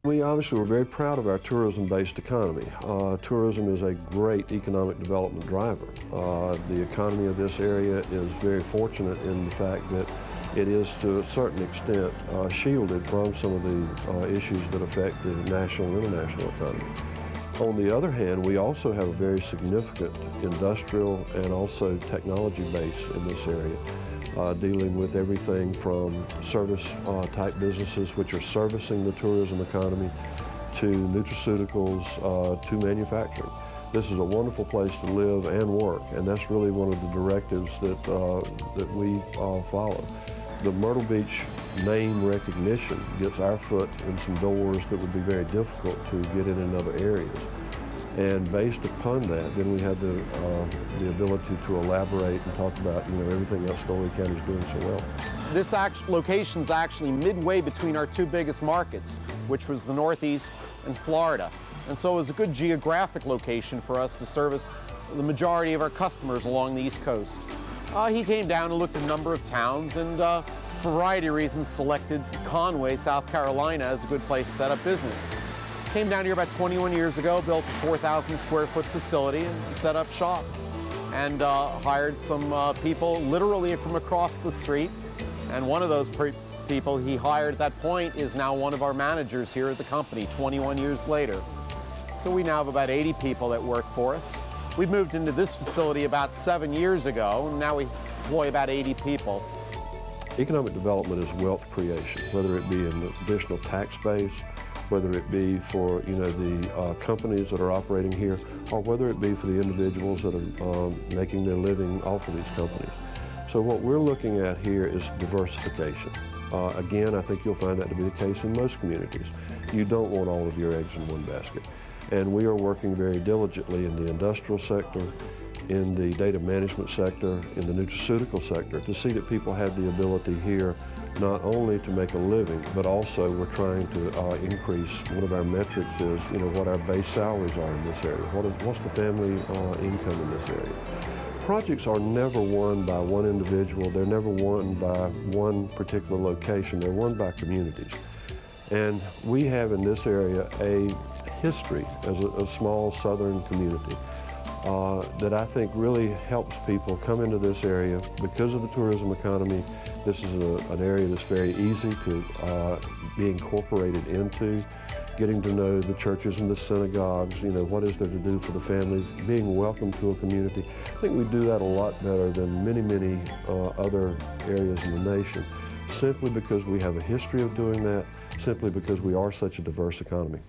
We obviously were very proud of our tourism-based economy. Tourism is a great economic development driver. The economy of this area is very fortunate in the fact that it is to a certain extent shielded from some of the issues that affect the national and international economy. On the other hand, we also have a very significant industrial and also technology base in this area. Dealing with everything from service type businesses which are servicing the tourism economy to nutraceuticals to manufacturing. This is a wonderful place to live and work, and that's really one of the directives that we follow. The Myrtle Beach name recognition gets our foot in some doors that would be very difficult to get in other areas. And based upon that, then we had the ability to elaborate and talk about, everything else Story County is doing so well. This location is actually midway between our two biggest markets, which was the Northeast and Florida. And so it was a good geographic location for us to service the majority of our customers along the East Coast. He came down and looked at a number of towns and for a variety of reasons selected Conway, South Carolina as a good place to set up business. Came down here about 21 years ago, built a 4,000 square foot facility and set up shop. And hired some people literally from across the street. And one of those people he hired at that point is now one of our managers here at the company 21 years later. So we now have about 80 people that work for us. We moved into this facility about 7 years ago, and now we employ about 80 people. Economic development is wealth creation, whether it be an additional tax base, whether it be for the companies that are operating here, or whether it be for the individuals that are making their living off of these companies. So what we're looking at here is diversification. Again, I think you'll find that to be the case in most communities. You don't want all of your eggs in one basket. And we are working very diligently in the industrial sector, in the data management sector, in the nutraceutical sector to see that people have the ability here not only to make a living, but also we're trying to increase, one of our metrics is, what our base salaries are in this area. What's the family income in this area? Projects are never won by one individual. They're never won by one particular location. They're won by communities. And we have in this area a history as a small southern community that I think really helps people come into this area because of the tourism economy. This is an area that's very easy to be incorporated into, getting to know the churches and the synagogues, what is there to do for the families, being welcome to a community. I think we do that a lot better than many other areas in the nation, simply because we have a history of doing that, simply because we are such a diverse economy.